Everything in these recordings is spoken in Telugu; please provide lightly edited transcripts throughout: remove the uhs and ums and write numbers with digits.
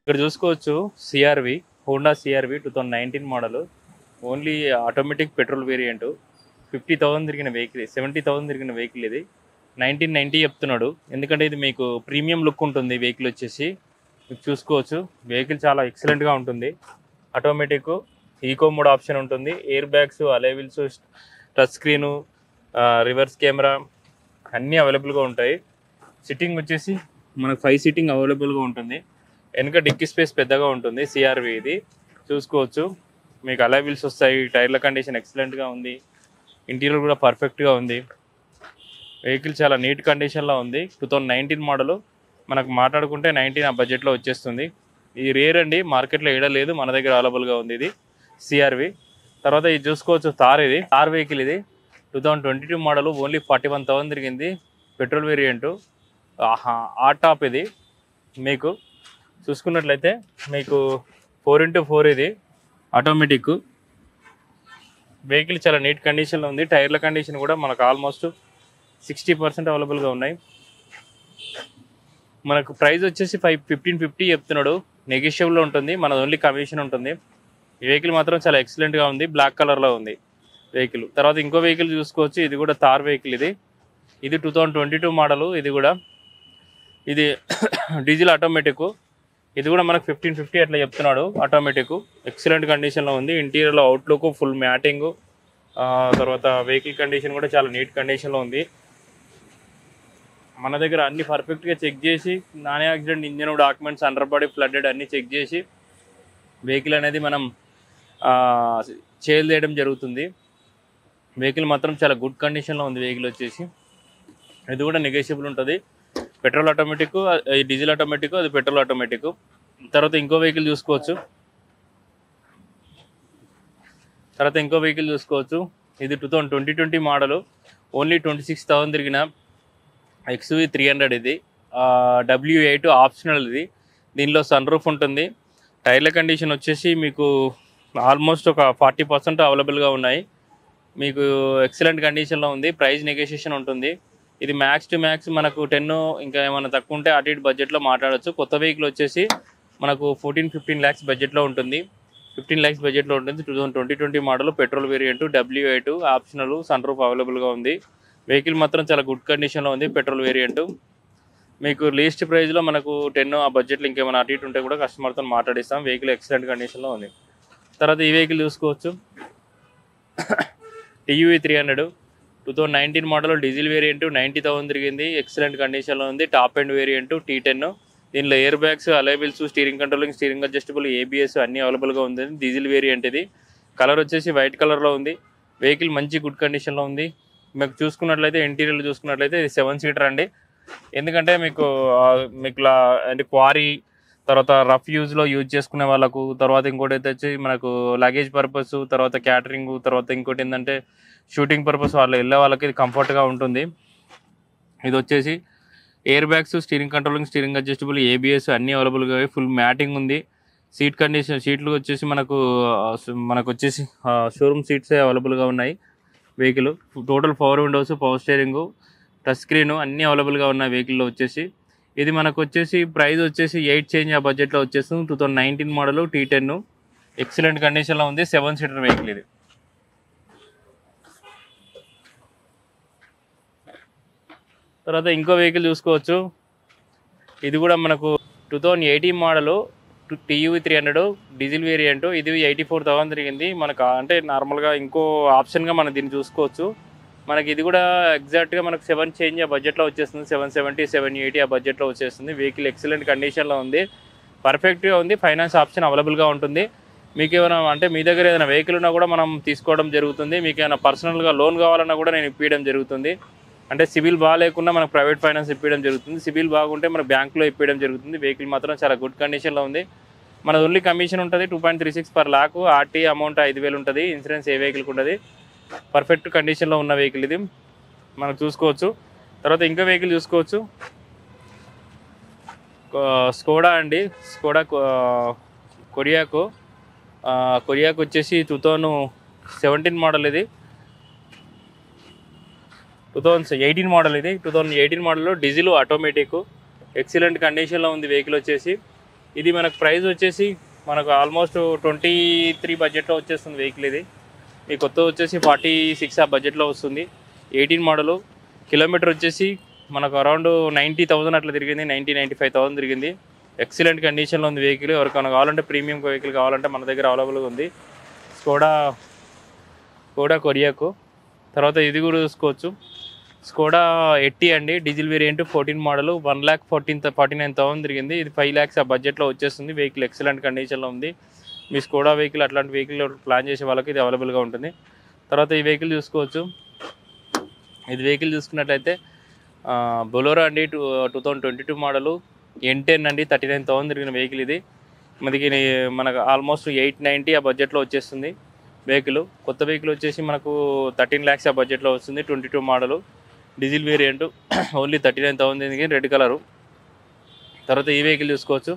ఇక్కడ చూసుకోవచ్చు CR-V, Honda CR-V 2019 model, only automatic petrol variant. 50,000 తిరిగిన వెహికల్, 70,000 తిరిగిన వెహికల్ ఇది. 1990 చెప్తున్నాడు, ఎందుకంటే ఇది మీకు ప్రీమియం లుక్ ఉంటుంది. వెహికల్ వచ్చేసి మీకు చూసుకోవచ్చు, వెహికల్ చాలా ఎక్సలెంట్గా ఉంటుంది. ఆటోమేటిక్, ఈకో మోడ్ ఆప్షన్ ఉంటుంది, air bags, alloy wheels, touch screen, reverse camera అన్నీ అవైలబుల్గా ఉంటాయి. సిట్టింగ్ వచ్చేసి మనకు 5 సీటింగ్ అవైలబుల్గా ఉంటుంది. వెనక డిక్కీ స్పేస్ పెద్దగా ఉంటుంది. సిఆర్వి ఇది చూసుకోవచ్చు, మీకు అలాయ్ వీల్స్ వస్తాయి. టైర్ల కండిషన్ ఎక్సలెంట్గా ఉంది, ఇంటీరియర్ కూడా పర్ఫెక్ట్గా ఉంది. వెహికల్ చాలా నీట్ కండిషన్లో ఉంది. 2019 మోడల్, మనకు మాట్లాడుకుంటే 19 ఆ బడ్జెట్లో వచ్చేస్తుంది. ఇది రేర్ అండి, మార్కెట్లో ఏడలేదు, మన దగ్గర అవైలబుల్గా ఉంది ఇది సిఆర్వి. తర్వాత ఇది చూసుకోవచ్చు థార్, ఇది థార్ వెహికల్. ఇది 2022 మోడల్, ఓన్లీ 41,000 తిరిగింది, పెట్రోల్ వేరియంటు. ఆ టాప్ ఇది మీకు చూసుకున్నట్లయితే మీకు 4x4 ఇది ఆటోమేటిక్ వెహికల్. చాలా నీట్ కండిషన్లో ఉంది. టైర్ల కండిషన్ కూడా మనకు ఆల్మోస్ట్ 60% అవైలబుల్గా ఉన్నాయి. మనకు ప్రైస్ వచ్చేసి 1550 చెప్తున్నాడు, నెగోషియబుల్లో ఉంటుంది, మన ఓన్లీ కమిషన్ ఉంటుంది. ఈ వెహికల్ మాత్రం చాలా ఎక్సలెంట్గా ఉంది, బ్లాక్ కలర్లో ఉంది వెహికల్. తర్వాత ఇంకో వెహికల్ చూసుకోవచ్చు, ఇది కూడా థార్ వెహికల్. ఇది 2022 మోడల్. ఇది డీజిల్ ఆటోమేటిక్. ఇది కూడా మనకు 1550 అట్లా చెప్తున్నాడు. ఆటోమేటిక్ ఎక్సలెంట్ కండిషన్లో ఉంది. ఇంటీరియర్లో అవుట్లుక్ ఫుల్ మ్యాటింగ్, తర్వాత వెహికల్ కండిషన్ కూడా చాలా నీట్ కండిషన్లో ఉంది. మన దగ్గర అన్ని పర్ఫెక్ట్గా చెక్ చేసి, non accident engine documents, under body flooded అన్నీ చెక్ చేసి వెహికల్ అనేది మనం సేల్ చేయడం జరుగుతుంది. వెహికల్ మాత్రం చాలా గుడ్ కండిషన్లో ఉంది. వెహికల్ వచ్చేసి ఇది కూడా నెగోషియబుల్ ఉంటుంది. పెట్రోల్ ఆటోమేటిక్, ఇది డీజిల్ ఆటోమేటిక్, అది పెట్రోల్ ఆటోమేటిక్. తర్వాత ఇంకో వెహికల్ చూసుకోవచ్చు, ఇది 2020 మోడల్, ఓన్లీ 26,000 తిరిగిన XUV 300. ఇది W8 ఆప్షనల్. ఇది దీనిలో సన్ రూఫ్ ఉంటుంది. టైర్ల కండిషన్ వచ్చేసి మీకు ఆల్మోస్ట్ ఒక 40% అవైలబుల్గా ఉన్నాయి. మీకు ఎక్సలెంట్ కండిషన్లో ఉంది. ప్రైస్ నెగోషియేషన్ ఉంటుంది. ఇది మ్యాక్స్ టు మ్యాక్స్ మనకు 10, ఇంకా ఏమైనా తక్కువ ఉంటే అటు ఇటు బడ్జెట్లో మాట్లాడచ్చు. కొత్త వెహికల్ వచ్చేసి మనకు 14-15 lakhs బడ్జెట్లో ఉంటుంది. 15 lakhs బడ్జెట్లో ఉంటుంది. 2020 model, petrol variant, W8 optional, sun roof అవైలబుల్గా ఉంది. వెహికల్ మాత్రం చాలా గుడ్ కండిషన్లో ఉంది, పెట్రోల్ వేరియంట్. మీకు లీస్ట్ ప్రైస్లో మనకు 10 ఆ బడ్జెట్లో ఇంకేమైనా అటు ఇటు ఉంటే కూడా కస్టమర్తో మాట్లాడిస్తాం. వెహికల్ ఎక్సలెంట్ కండిషన్లో ఉంది. తర్వాత ఈ వెహికల్ చూసుకోవచ్చు, TUV 300 2019 మోడల్, డీజిల్ వేరియంట్, 90,000 తిరిగింది, ఎక్సలెంట్ కండిషన్లో ఉంది. Top end variant T10. దీనిలో air bags, alloy wheels, steering controlling, steering adjustable, ABS అన్నీ అవైలబుల్గా ఉంది. Diesel variant. ఇది కలర్ వచ్చేసి వైట్ కలర్లో ఉంది. వెహికల్ మంచి గుడ్ కండిషన్లో ఉంది. మీకు చూసుకున్నట్లయితే ఇంటీరియర్ చూసుకున్నట్లయితే ఇది 7 సీటర్ అండి. ఎందుకంటే మీకు అంటే క్వారీ, తర్వాత రఫ్ యూజ్ చేసుకునే వాళ్ళకు, తర్వాత ఇంకోటి అయితే వచ్చి మనకు లగేజ్ పర్పస్, తర్వాత క్యాటరింగ్, తర్వాత ఇంకోటి ఏంటంటే షూటింగ్ పర్పస్ వాళ్ళు వెళ్ళే వాళ్ళకి ఇది కంఫర్ట్గా ఉంటుంది. ఇది వచ్చేసి air bags, steering controlling, steering adjustable, ABS అన్నీ అవైలబుల్గా, ఫుల్ మ్యాటింగ్ ఉంది. సీట్ కండిషన్, సీట్లు వచ్చేసి మనకు వచ్చేసి షోరూమ్ సీట్సే అవైలబుల్గా ఉన్నాయి. Vehicle total 4 Windows, power steering, touch screen అన్నీ అవైలబుల్గా ఉన్నాయి వెహికల్లో వచ్చేసి. ఇది మనకు వచ్చేసి ప్రైస్ వచ్చేసి 8 చేంజ్ ఆ బడ్జెట్లో వచ్చేస్తుంది. 2019 మోడల్, T10 ఎక్సలెంట్ కండిషన్లో ఉంది. 7 సీటర్ వెహికల్ ఇది. తర్వాత ఇంకో వెహికల్ చూసుకోవచ్చు, ఇది కూడా మనకు 2018 మోడల్, TUV 300 డీజిల్ వేరియంట్. ఇది 84,000 తిరిగింది. మనకు అంటే నార్మల్గా ఇంకో ఆప్షన్గా మనం దీన్ని చూసుకోవచ్చు. మనకి ఇది కూడా ఎగ్జాక్ట్గా మనకు 7 చేంజ్ ఆ బడ్జెట్లో వచ్చేస్తుంది. 770, 780 ఆ బడ్జెట్లో వచ్చేస్తుంది. వెహికల్ ఎక్సలెంట్ కండిషన్లో ఉంది, పర్ఫెక్ట్గా ఉంది. ఫైనాన్స్ ఆప్షన్ అవైలబుల్గా ఉంటుంది. మీకు ఏమైనా అంటే మీ దగ్గర ఏదైనా వెహికల్ ఉన్నా కూడా మనం తీసుకోవడం జరుగుతుంది. మీకు ఏమైనా పర్సనల్గా లోన్ కావాలన్నా కూడా నేను ఇప్పించడం జరుగుతుంది. అంటే సిబిల్ బాగాలేకుండా మనకు ప్రైవేట్ ఫైనాన్స్ ఇప్పించడం జరుగుతుంది. సిబిల్ బాగుంటే మనకు బ్యాంకులో ఇప్పించడం జరుగుతుంది. వెహికల్ మాత్రం చాలా గుడ్ కండిషన్లో ఉంది. మన ఓన్లీ కమిషన్ ఉంటుంది 2.36 per lakh. RT అమౌంట్ 5,000 ఉంటుంది. ఇన్సూరెన్స్ ఏ వెహికల్కి ఉంటుంది. పర్ఫెక్ట్ కండిషన్లో ఉన్న వెహికల్ ఇది మనం చూసుకోవచ్చు. తర్వాత ఇంకా వెహికల్ చూసుకోవచ్చు, స్కోడా అండి. స్కోడా కొరియాకు వచ్చేసి 2017 మోడల్. ఇది 2018 మోడల్. ఇది 2018 మోడల్లో డీజిల్ ఆటోమేటిక్ ఎక్సలెంట్ కండిషన్లో ఉంది వెహికల్ వచ్చేసి. ఇది మనకు ప్రైస్ వచ్చేసి మనకు ఆల్మోస్ట్ 23 బడ్జెట్లో వచ్చేస్తుంది వెహికల్. ఇది ఈ కొత్త వచ్చేసి 46 ఆ బడ్జెట్లో వస్తుంది. 18 మోడలు. కిలోమీటర్ వచ్చేసి మనకు అరౌండ్ 90,000 అట్లా తిరిగింది, 95,000 తిరిగింది. ఎక్సలెంట్ కండిషన్లో ఉంది వెహికల్. ఎవరికైనా కావాలంటే ప్రీమియం వెహికల్ కావాలంటే మన దగ్గర అవైలబుల్గా ఉంది. స్కోడా కొరియాకు. తర్వాత ఇది కూడా చూసుకోవచ్చు, స్కోడా ఎట్టి అండి, డీజిల్ వేరియంట్ 14 మోడలు, 1,49,000 తిరిగింది. ఇది 5 lakhs ఆ బడ్జెట్లో వచ్చేస్తుంది. వెహికల్ ఎక్సలెంట్ కండిషన్లో ఉంది. మీ స్కోడా వెహికల్ అట్లాంటి వెహికల్ ప్లాన్ చేసే వాళ్ళకి ఇది అవైలబుల్గా ఉంటుంది. తర్వాత ఈ వెహికల్ చూసుకోవచ్చు. ఇది వెహికల్ చూసుకున్నట్లయితే బొలోరో అండి, 2022 మోడలు, N10 అండి, 39,000 తిరిగిన వెహికల్. ఇది మనకు ఆల్మోస్ట్ 890 ఆ బడ్జెట్లో వచ్చేస్తుంది వెహికల్. కొత్త వెహికల్ వచ్చేసి మనకు 13 lakhs ఆ బడ్జెట్లో వస్తుంది. 22 మోడలు, డీజిల్ వేరియంట్, ఓన్లీ 39,000 తిరిగి, రెడ్ కలరు. తర్వాత ఈ వెహికల్ చూసుకోవచ్చు.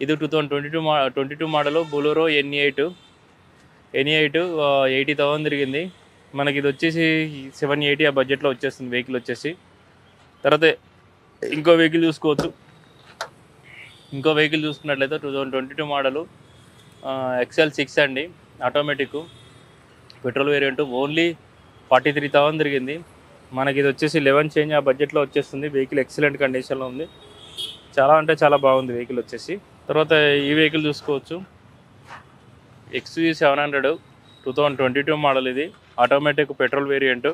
ఇది 2022 మోడలు బొలోరో N8 80,000 తిరిగింది. మనకి ఇది వచ్చేసి 780 ఆ బడ్జెట్లో వచ్చేస్తుంది వెహికల్ వచ్చేసి. తర్వాత ఇంకో వెహికల్ చూసుకోవచ్చు. ఇంకో వెహికల్ చూసుకున్నట్లయితే 2022 మోడలు XL6 అండి, ఆటోమేటిక్, పెట్రోల్ వేరియంట్, ఓన్లీ 43,000 తిరిగింది. మనకి ఇది వచ్చేసి 11 చేంజ్ ఆ బడ్జెట్లో వచ్చేస్తుంది. వెహికల్ ఎక్సలెంట్ కండిషన్లో ఉంది. చాలా అంటే చాలా బాగుంది వెహికల్ వచ్చేసి. తర్వాత ఈ వెహికల్ చూసుకోవచ్చు. XUV700 2022 model. ఇది ఆటోమేటిక్ పెట్రోల్ వేరియంట్.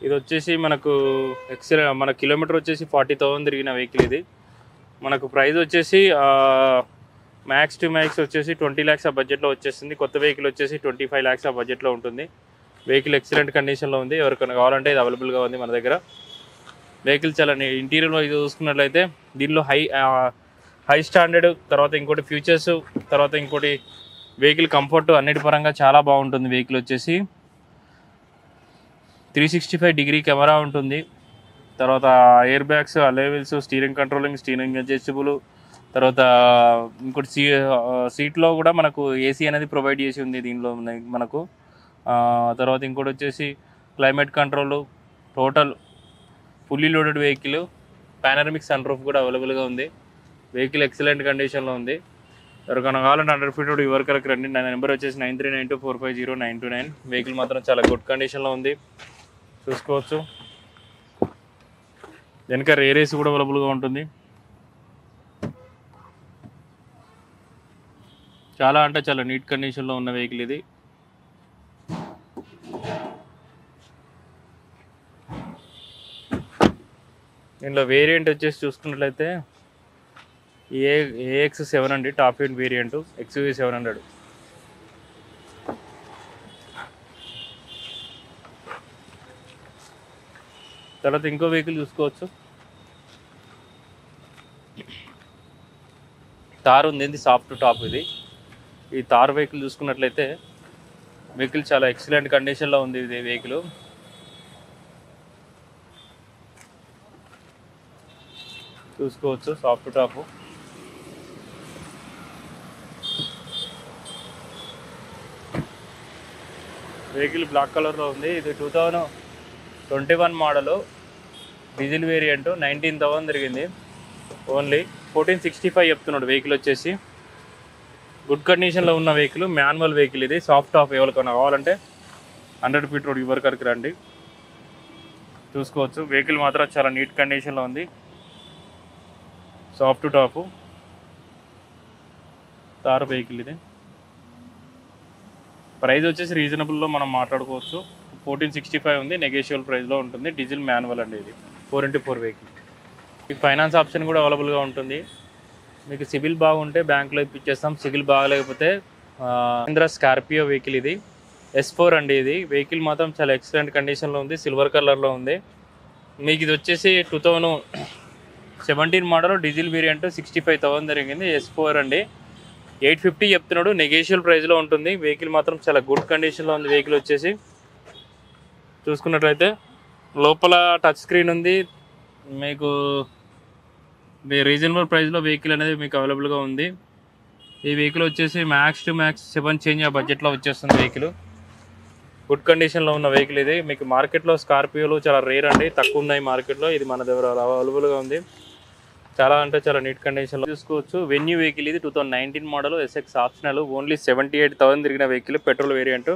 ఇది వచ్చేసి మనకు మన కిలోమీటర్ వచ్చేసి 40,000 తిరిగిన వెహికల్. ఇది మనకు ప్రైస్ వచ్చేసి మ్యాక్స్ టు మ్యాక్స్ వచ్చేసి 20 lakhs ఆ బడ్జెట్లో వచ్చేస్తుంది. కొత్త వెహికల్ వచ్చేసి 25 lakhs ఆ బడ్జెట్లో ఉంటుంది. వెహికల్ ఎక్సలెంట్ కండిషన్లో ఉంది. ఎవరికైనా కావాలంటే ఇది అవైలబుల్గా ఉంది మన దగ్గర. వెహికల్ చాలా ఇంటీరియర్లో ఇది చూసుకున్నట్లయితే దీనిలో హై స్టాండర్డ్, తర్వాత ఇంకోటి ఫ్యూచర్స్, తర్వాత ఇంకోటి వెహికల్ కంఫర్ట్ అన్నిటి పరంగా చాలా బాగుంటుంది. వెహికల్ వచ్చేసి 365 కెమెరా ఉంటుంది. తర్వాత air bags, అలైవిల్స్, steering controlling, steering adjustable, తర్వాత ఇంకోటి సీట్లో కూడా మనకు ఏసీ అనేది ప్రొవైడ్ చేసి ఉంది దీనిలో మనకు. తర్వాత ఇంకోటి వచ్చేసి climate control, total fully loaded vehicle, panoramic sunroof కూడా అవైలబుల్గా ఉంది. వెహికల్ ఎక్సలెంట్ కండిషన్లో ఉంది. ఎవరికైనా కావాలంటే 100 feet రోడ్ ఇవరకు రండి. నా నెంబర్ వచ్చేసి 9392450929. వెహికల్ మాత్రం చాలా గుడ్ కండిషన్లో ఉంది, చూసుకోవచ్చు. వెనక రేస్ కూడా అవైలబుల్గా ఉంటుంది. చాలా అంటే చాలా నీట్ కండిషన్లో ఉన్న వెహికల్ ఇది. దీనిలో వేరియంట్ వచ్చేసి చూసుకున్నట్లయితే AX7 అండి, టాప్ ఎండ్ వేరియంట్, XUV700. తర్వాత ఇంకో వెహికల్ చూసుకోవచ్చు. తార్ ఉంది, ఇది సాఫ్ట్ టాప్. ఈ తార్ వెహికల్ చూసుకున్నట్లయితే వెహికల్ చాలా ఎక్సలెంట్ కండిషన్లో ఉంది. ఇది వెహికల్ చూసుకోవచ్చు, సాఫ్ట్ టాప్. వెహికల్ బ్లాక్ కలర్లో ఉంది. ఇది 2021 మోడలు, డీజిల్ వేరియంట్, 19,000 తిరిగింది. ఓన్లీ 1465 చెప్తున్నాడు వెహికల్ వచ్చేసి. గుడ్ కండిషన్లో ఉన్న వెహికల్, మాన్యువల్ వెహికల్. ఇది సాఫ్ట్ టాప్. ఎవరికైనా కావాలంటే 100 feet రోడ్ ఇవరకు రండి, చూసుకోవచ్చు. వెహికల్ మాత్రం చాలా నీట్ కండిషన్లో ఉంది, సాఫ్ట్ టాప్, తార్ వెహికల్. ఇది ప్రైస్ వచ్చేసి రీజనబుల్లో మనం మాట్లాడుకోవచ్చు. 1465 ఉంది, నెగోషియబుల్ ప్రైస్లో ఉంటుంది. డీజిల్ మాన్యువల్ అండి, ఇది 4x4 వెహికల్. మీకు ఫైనాన్స్ ఆప్షన్ కూడా అవైలబుల్గా ఉంటుంది. మీకు సిబిల్ బాగుంటే బ్యాంకులో ఇప్పించేస్తాం. సిబిల్ బాగాలేకపోతే మహీంద్రా స్కార్పియో వెహికల్. ఇది S4 అండి. ఇది వెహికల్ మాత్రం చాలా ఎక్సలెంట్ కండిషన్లో ఉంది, సిల్వర్ కలర్లో ఉంది. మీకు ఇది వచ్చేసి 2017 మోడల్, డీజిల్ వేరియంట్, 65,000 జరిగింది. S4 అండి, 850 చెప్తున్నాడు, నెగోషియబుల్ ప్రైస్లో ఉంటుంది. వెహికల్ మాత్రం చాలా గుడ్ కండిషన్లో ఉంది. వెహికల్ వచ్చేసి చూసుకున్నట్లయితే లోపల టచ్ స్క్రీన్ ఉంది. మీకు రీజనబుల్ ప్రైస్లో వెహికల్ అనేది మీకు అవైలబుల్గా ఉంది. ఈ వెహికల్ వచ్చేసి మ్యాక్స్ టు మ్యాక్స్ 7 చేంజ్ ఆ బడ్జెట్లో వచ్చేస్తుంది వెహికల్. గుడ్ కండిషన్లో ఉన్న వెహికల్ ఇది. మీకు మార్కెట్లో స్కార్పియోలు చాలా రేర్ అండి, తక్కువ ఉన్నాయి మార్కెట్లో. ఇది మన దగ్గర అవైలబుల్గా ఉంది. చాలా అంటే చాలా నీట్ కండిషన్లో చూసుకోవచ్చు. వెన్యూ వెహికల్ ఇది 2019 మోడల్, ఎస్ఎక్స్ ఆప్షనల్, ఓన్లీ 78,000 తిరిగిన వెహికల్, పెట్రోల్ వేరియంట్.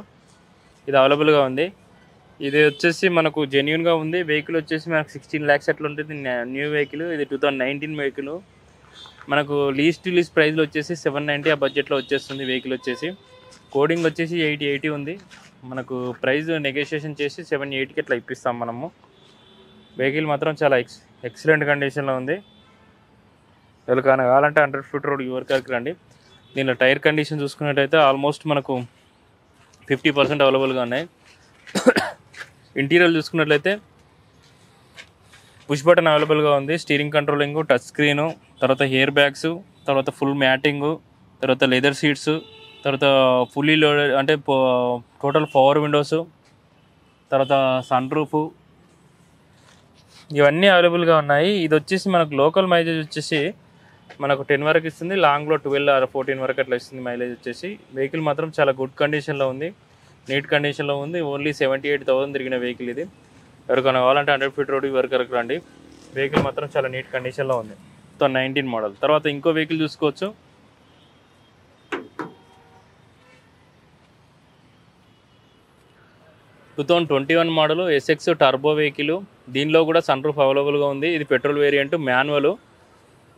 ఇది అవైలబుల్గా ఉంది. ఇది వచ్చేసి మనకు జెన్యున్గా ఉంది. వెహికల్ వచ్చేసి మనకు 16 lakhs అట్లా ఉంటుంది న్యూ వెహికల్. ఇది 2019 వెహికల్. మనకు లీస్ట్ ప్రైస్లో వచ్చేసి 790 ఆ బడ్జెట్లో వచ్చేస్తుంది వెహికల్ వచ్చేసి. కోడింగ్ వచ్చేసి 80 ఉంది. మనకు ప్రైస్ నెగోషియేషన్ చేసి 780కి అట్లా ఇప్పిస్తాం మనము. వెహికల్ మాత్రం చాలా ఎక్సలెంట్ కండిషన్లో ఉంది. ఎవరికైనా కావాలంటే 100 feet రోడ్ యువర్ రండి. దీనిలో టైర్ కండిషన్ చూసుకున్నట్టయితే ఆల్మోస్ట్ మనకు 50% అవైలబుల్గా ఉన్నాయి. ఇంటీరియర్ చూసుకున్నట్లయితే పుష్ బటన్ అవైలబుల్గా ఉంది, స్టీరింగ్ కంట్రోలింగ్, టచ్ స్క్రీను, తర్వాత హెయిర్ బ్యాగ్స్, తర్వాత ఫుల్ మ్యాటింగు, తర్వాత లెదర్ సీట్స్, తర్వాత ఫుల్లీ లోడెడ్ అంటే టోటల్ పవర్ విండోస్, తర్వాత సన్ రూఫ్, ఇవన్నీ అవైలబుల్గా ఉన్నాయి. ఇది వచ్చేసి మనకు లోకల్ మైలేజ్ వచ్చేసి మనకు 10 వరకు ఇస్తుంది, లాంగ్లో 12 or 14 వరకు అట్లా ఇస్తుంది మైలేజ్ వచ్చేసి. వెహికల్ మాత్రం చాలా గుడ్ కండిషన్లో ఉంది, నీట్ కండిషన్లో ఉంది. ఓన్లీ 78,000 తిరిగిన వెహికల్ ఇది. ఎవరికైనా కావాలంటే 100 feet రోడ్ వరకు రండి. వెహికల్ మాత్రం చాలా నీట్ కండిషన్లో ఉంది. 2019 మోడల్. తర్వాత ఇంకో వెహికల్ చూసుకోవచ్చు. 2021 మోడల్ ఎస్ఎక్స్ టర్బో వెహికల్. దీనిలో కూడా సన్ రూఫ్ అవైలబుల్గా ఉంది. ఇది పెట్రోల్ వేరియంట్, మాన్యువల్.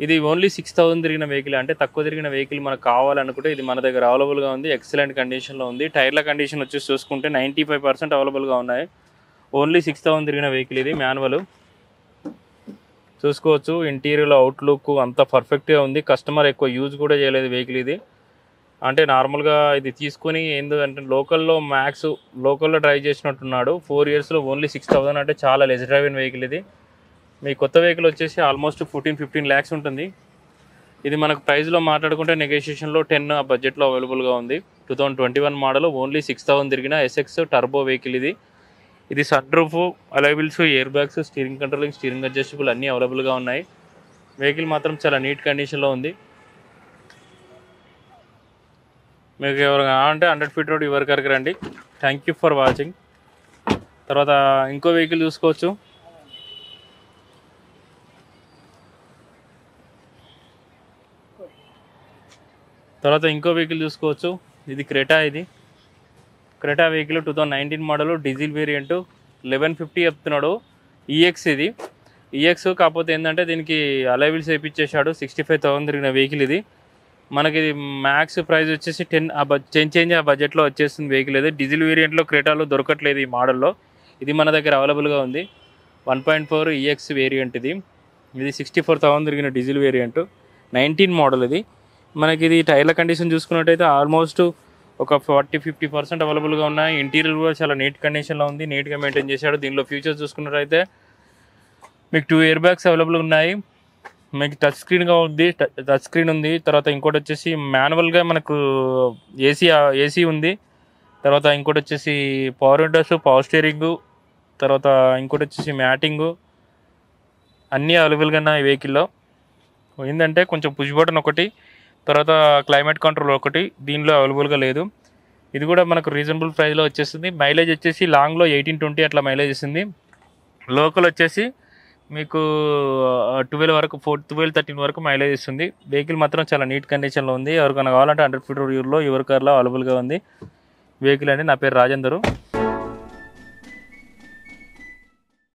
ఇది ఓన్లీ 6,000 తిరిగిన వెహికల్, అంటే తక్కువ తిరిగిన వెహికల్ మనకు కావాలనుకుంటే ఇది మన దగ్గర అవైలబుల్గా ఉంది. ఎక్సలెంట్ కండిషన్లో ఉంది. టైర్ల కండిషన్ వచ్చేసి చూసుకుంటే 95% అవైలబుల్గా ఉన్నాయి. ఓన్లీ 6,000 తిరిగిన వెహికల్ ఇది, మాన్యువల్. చూసుకోవచ్చు ఇంటీరియర్లో అవుట్లుక్ అంతా పర్ఫెక్ట్గా ఉంది. కస్టమర్ ఎక్కువ యూజ్ కూడా చేయలేదు వెహికల్ ఇది. అంటే నార్మల్గా ఇది తీసుకొని ఏంటంటే లోకల్లో డ్రైవ్ చేసినట్టున్నాడు. 4 yearsలో ఓన్లీ 6,000 అంటే చాలా లెస్ డ్రైవింగ్ వెహికల్ ఇది. మీ కొత్త వెహికల్ వచ్చేసి ఆల్మోస్ట్ 14-15 lakhs ఉంటుంది. ఇది మనకు ప్రైస్లో మాట్లాడుకుంటే నెగోషియేషన్లో 10 ఆ బడ్జెట్లో అవైలబుల్గా ఉంది. 2021 మోడల్, ఓన్లీ 6,000 తిరిగిన ఎస్ఎక్స్ టర్బో వెహికల్ ఇది. ఇది sun roof, alloy wheels, air bags, steering controlling, steering adjustable అన్నీ అవైలబుల్గా ఉన్నాయి. వెహికల్ మాత్రం చాలా నీట్ కండిషన్లో ఉంది. మీకు ఎవరు కావాలంటే 100 feet రోడ్ యువర్ రండి. Thank you for watching. తర్వాత ఇంకో వెహికల్ చూసుకోవచ్చు. ఇది క్రెటా. ఇది Creta vehicle 2019 model, diesel variant, 1150 చెప్తున్నాడు. ఈఎక్స్ ఇది. ఈఎక్స్ కాకపోతే ఏంటంటే దీనికి అలైవిల్స్ వేయించేశాడు. 65,000 తిరిగిన వెహికల్ ఇది. మనకి ఇది మ్యాక్స్ ప్రైస్ వచ్చేసి 10 చేంజ్ ఆ బడ్జెట్లో వచ్చేస్తుంది వెహికల్ ఇది. డీజిల్ వేరియంట్లో క్రెటాలో దొరకట్లేదు ఈ మోడల్లో. ఇది మన దగ్గర అవైలబుల్గా ఉంది. 1.4 ఈఎక్స్ వేరియంట్ ఇది. 64,000 తిరిగిన డీజిల్ వేరియంట్, 19 మోడల్ ఇది. మనకి ఇది టైర్ల కండిషన్ చూసుకున్నట్టయితే ఆల్మోస్ట్ ఒక 40-50% అవైలబుల్గా ఉన్నాయి. ఇంటీరియర్ కూడా చాలా నీట్ కండిషన్లో ఉంది, నీట్గా మెయింటైన్ చేశాడు. దీనిలో ఫీచర్స్ చూసుకున్నట్టయితే మీకు 2 air bags అవైలబుల్ ఉన్నాయి. మీకు టచ్ స్క్రీన్ ఉంది. తర్వాత ఇంకోటి వచ్చేసి మాన్యువల్గా మనకు ఏసీ ఉంది. తర్వాత ఇంకోటి వచ్చేసి పవర్ విండోస్, పవర్ స్టీరింగు, తర్వాత ఇంకోటి వచ్చేసి మ్యాటింగు, అన్నీ అవైలబుల్గా ఉన్నాయి ఈ వెహికల్లో. ఏంటంటే కొంచెం పుష్ బటన్ ఒకటి, తర్వాత క్లైమేట్ కంట్రోల్ ఒకటి దీనిలో అవైలబుల్గా లేదు. ఇది కూడా మనకు రీజనబుల్ ప్రైస్లో వచ్చేస్తుంది. మైలేజ్ వచ్చేసి లాంగ్లో 18-20 అట్లా మైలేజ్ ఇస్తుంది. లోకల్ వచ్చేసి మీకు 12-13 వరకు మైలేజ్ ఇస్తుంది. వెహికల్ మాత్రం చాలా నీట్ కండిషన్లో ఉంది. ఎవరికైనా కావాలంటే 100 feet రోడ్ యువర్ కార్లో అవైలబుల్గా ఉంది వెహికల్ అండి. నా పేరు రాజేందరు.